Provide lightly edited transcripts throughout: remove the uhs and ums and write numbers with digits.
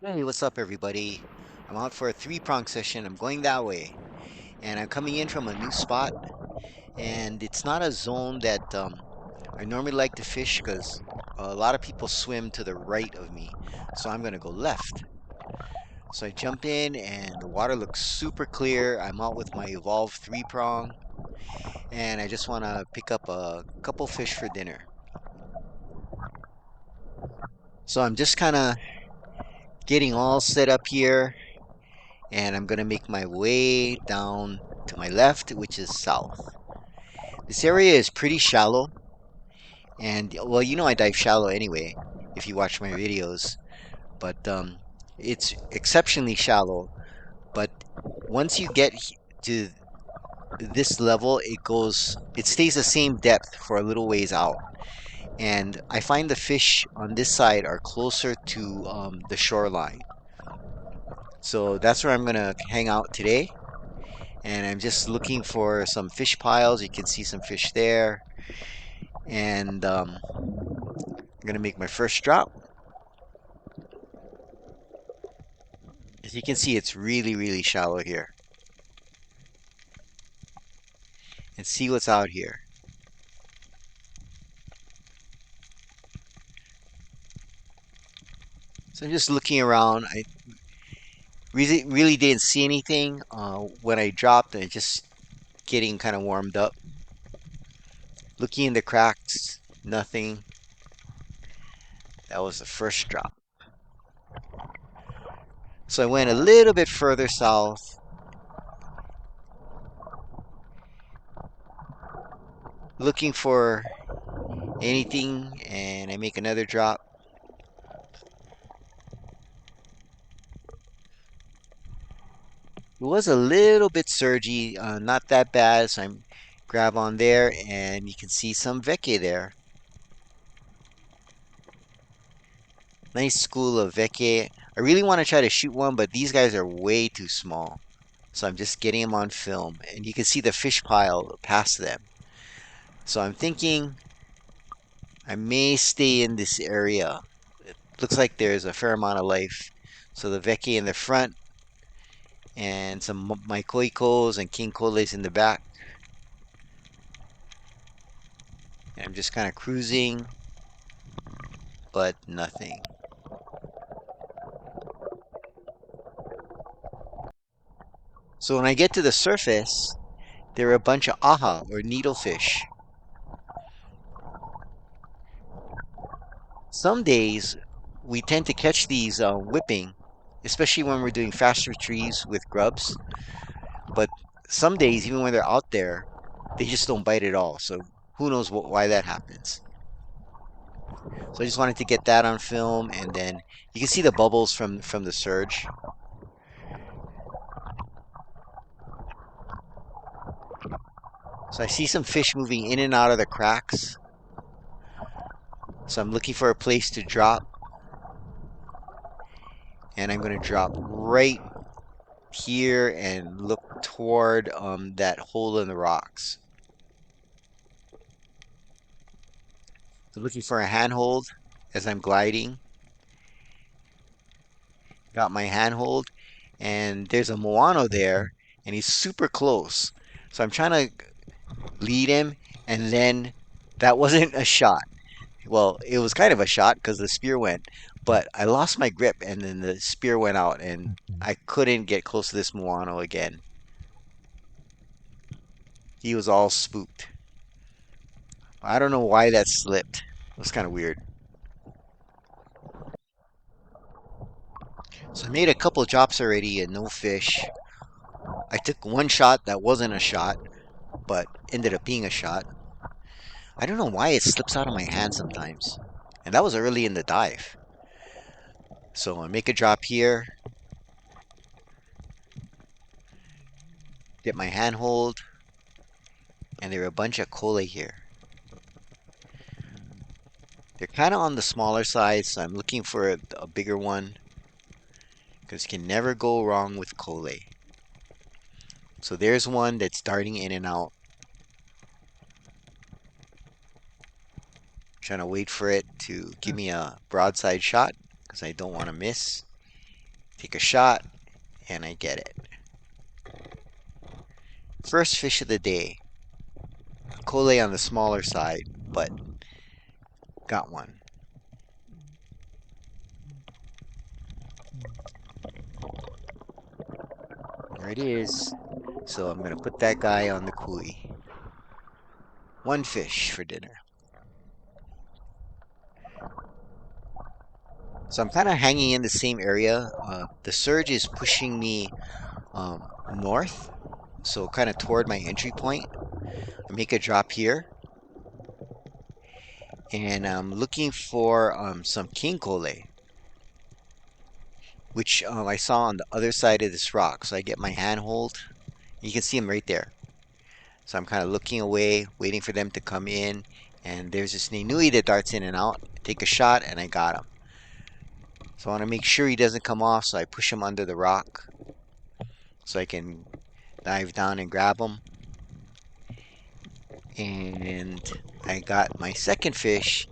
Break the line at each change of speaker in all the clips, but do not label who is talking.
Hey, what's up, everybody? I'm out for a three-prong session. I'm going that way, and I'm coming in from a new spot, and it's not a zone that I normally like to fish because a lot of people swim to the right of me, so I'm gonna go left. So I jump in, and the water looks super clear. I'm out with my Evolve three-prong, and I just want to pick up a couple fish for dinner. So I'm just kind of getting all set up here, and I'm gonna make my way down to my left, which is south. This area is pretty shallow, and well, I dive shallow anyway, if you watch my videos, but it's exceptionally shallow. But once you get to this level, it stays the same depth for a little ways out. And I find the fish on this side are closer to the shoreline. So that's where I'm gonna hang out today. And I'm just looking for some fish piles. You can see some fish there. And I'm gonna make my first drop. As you can see, it's really, really shallow here. And see what's out here. So I'm just looking around. I really didn't see anything when I dropped, and just getting kind of warmed up. Looking in the cracks, nothing. That was the first drop. So I went a little bit further south, looking for anything, and I make another drop. It was a little bit surgy, not that bad, so I grab on there, and you can see some vecchi there. Nice school of vecchi. I really want to try to shoot one, but these guys are way too small. So I'm just getting them on film, and you can see the fish pile past them. So I'm thinking I may stay in this area. It looks like there's a fair amount of life. So the vecchi in the front, and some Maikoikos and King Koles in the back. And I'm just kind of cruising, but nothing. So when I get to the surface, there are a bunch of aha or needlefish. Some days we tend to catch these whipping, especially when we're doing fast retrieves with grubs. But some days, even when they're out there, they just don't bite at all. So who knows why that happens. So I just wanted to get that on film, and then you can see the bubbles from the surge. So I see some fish moving in and out of the cracks. So I'm looking for a place to drop, and I'm going to drop right here and look toward that hole in the rocks. So looking for a handhold as I'm gliding. Got my handhold, and there's a Moano there, and he's super close. So I'm trying to lead him, and then that wasn't a shot. Well, it was kind of a shot because the spear went, but I lost my grip, and then the spear went out, and I couldn't get close to this Moano again. He was all spooked. I don't know why that slipped. It was kind of weird. So I made a couple drops already and no fish. I took one shot that wasn't a shot, but ended up being a shot. I don't know why it slips out of my hand sometimes. And that was early in the dive. So I make a drop here, get my hand hold, and there are a bunch of Kole here. They're kind of on the smaller side, so I'm looking for a bigger one because you can never go wrong with Kole. So there's one that's darting in and out. Trying to wait for it to give me a broadside shot because I don't want to miss. Take a shot, and I get it. First fish of the day. Kole on the smaller side, but got one. There it is. So I'm going to put that guy on the kui. One fish for dinner. So I'm kind of hanging in the same area. The surge is pushing me north, so kind of toward my entry point. I make a drop here, and I'm looking for some king kole, which I saw on the other side of this rock. So I get my handhold. You can see them right there. So I'm kind of looking away, waiting for them to come in. And there's this Ninui that darts in and out. I take a shot, and I got him. So I want to make sure he doesn't come off, so I push him under the rock so I can dive down and grab him. And I got my second fish,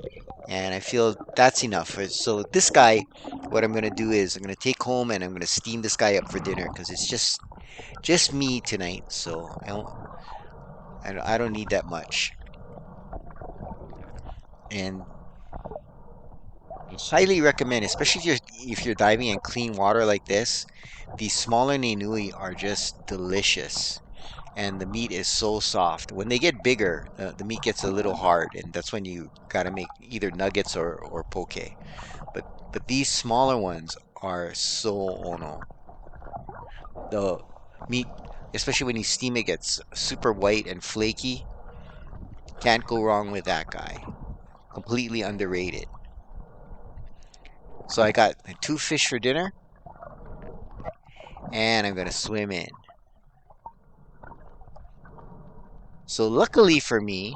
and I feel that's enough. So this guy, what I'm gonna do is I'm gonna take home and I'm gonna steam this guy up for dinner because it's just me tonight. So I don't need that much. And I highly recommend, especially if you're diving in clean water like this, these smaller ninui are just delicious. And the meat is so soft. When they get bigger, the meat gets a little hard, and that's when you gotta make either nuggets or poke. But these smaller ones are so ono. The meat, especially when you steam it, gets super white and flaky. Can't go wrong with that guy. Completely underrated. So I got two fish for dinner, and I'm gonna swim in. So luckily for me,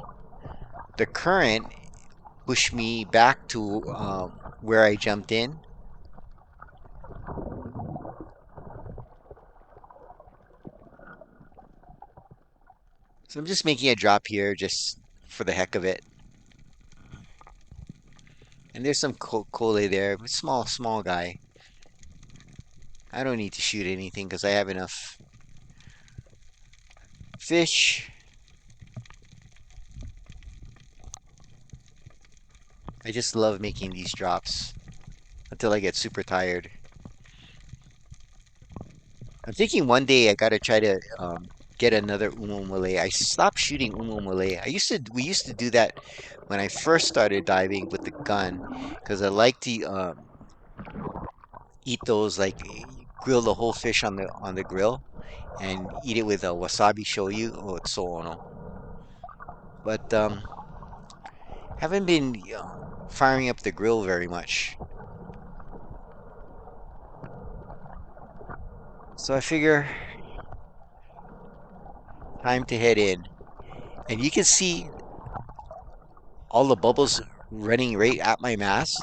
the current pushed me back to where I jumped in. So I'm just making a drop here just for the heck of it. And there's some kole there, but small guy. I don't need to shoot anything because I have enough fish. I just love making these drops until I get super tired. I'm thinking one day I gotta try to get another umomole. I stopped shooting umomole. We used to do that when I first started diving with the gun because I like to eat those like grill the whole fish on the grill and eat it with a wasabi shoyu. Oh, it's so ono. But haven't been firing up the grill very much. So I figure time to head in. And you can see all the bubbles running right at my mast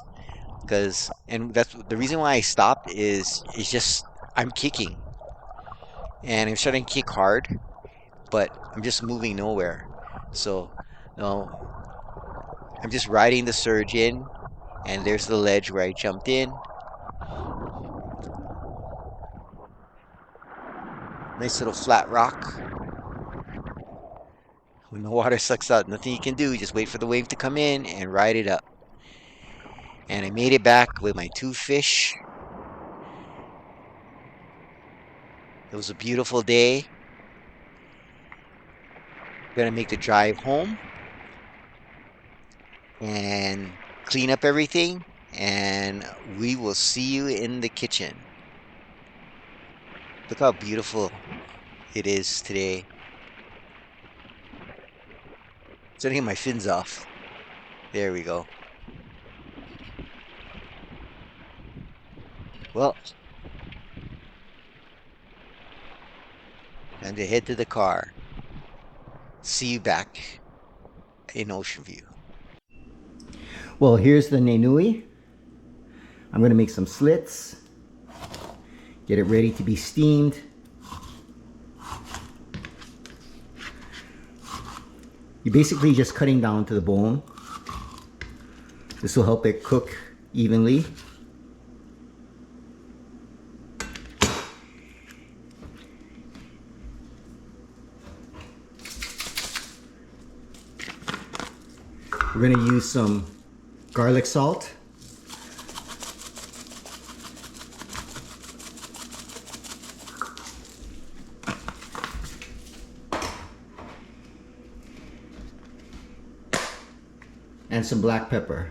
and that's the reason why I stopped is just I'm kicking and I'm starting to kick hard, but I'm just moving nowhere. So no, I'm just riding the surge in, and there's the ledge where I jumped in. Nice little flat rock. When the water sucks out, nothing you can do. Just wait for the wave to come in and ride it up. And I made it back with my two fish. It was a beautiful day. Gonna make the drive home and clean up everything, and we will see you in the kitchen. Look how beautiful it is today. Setting my fins off. There we go. Well, time to head to the car. See you back in Ocean View. Well, here's the nenui. I'm going to make some slits. Get it ready to be steamed. You're basically just cutting down to the bone. This will help it cook evenly. We're going to use some garlic salt. And some black pepper.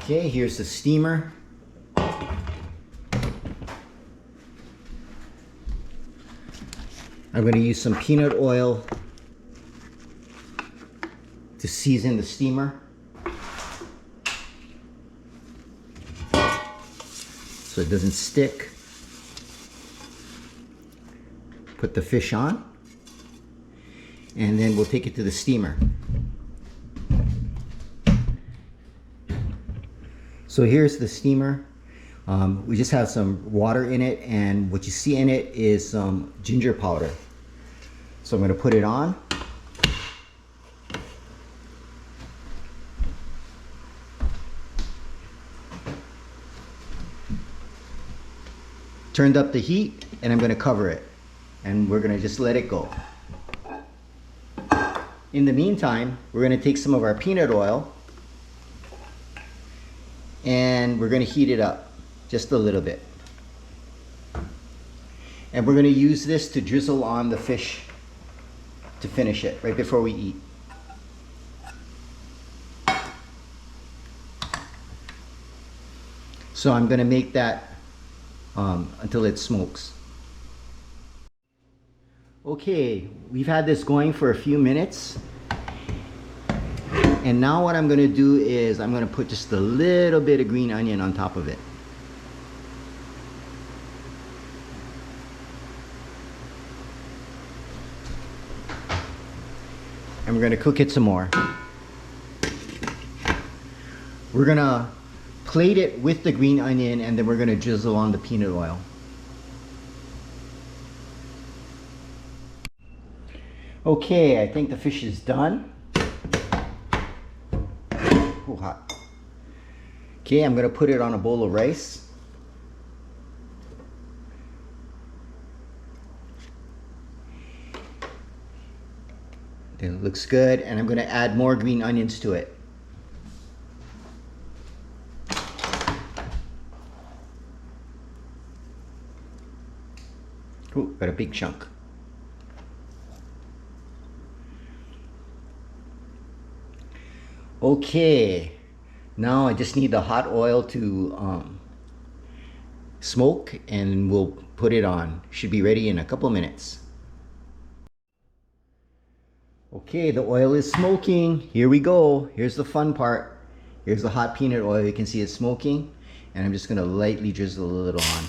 Okay, here's the steamer. I'm going to use some peanut oil to season the steamer. So it doesn't stick. Put the fish on, and then we'll take it to the steamer. So here's the steamer. We just have some water in it, and what you see in it is some ginger powder. So I'm going to put it on. Turned up the heat, and I'm going to cover it. And we're going to just let it go. In the meantime, we're going to take some of our peanut oil and we're going to heat it up just a little bit. And we're going to use this to drizzle on the fish to finish it right before we eat. So I'm going to make that until it smokes. Okay, we've had this going for a few minutes. And now what I'm going to do is I'm going to put just a little bit of green onion on top of it. And we're going to cook it some more. We're going to plate it with the green onion, and then we're going to drizzle on the peanut oil. Okay, I think the fish is done. Ooh, hot. Okay, I'm going to put it on a bowl of rice. Then it looks good, and I'm going to add more green onions to it. Ooh, got a big chunk. Okay, now I just need the hot oil to smoke, and we'll put it on. Should be ready in a couple minutes. Okay, the oil is smoking. Here we go. Here's the fun part. Here's the hot peanut oil. You can see it's smoking, and I'm just going to lightly drizzle a little on.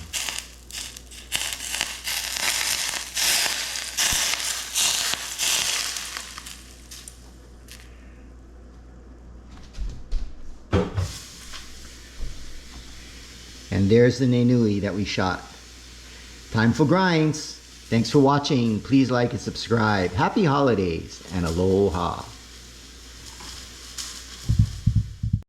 And there's the nenui that we shot. Time for grinds. Thanks for watching. Please like and subscribe. Happy holidays and aloha.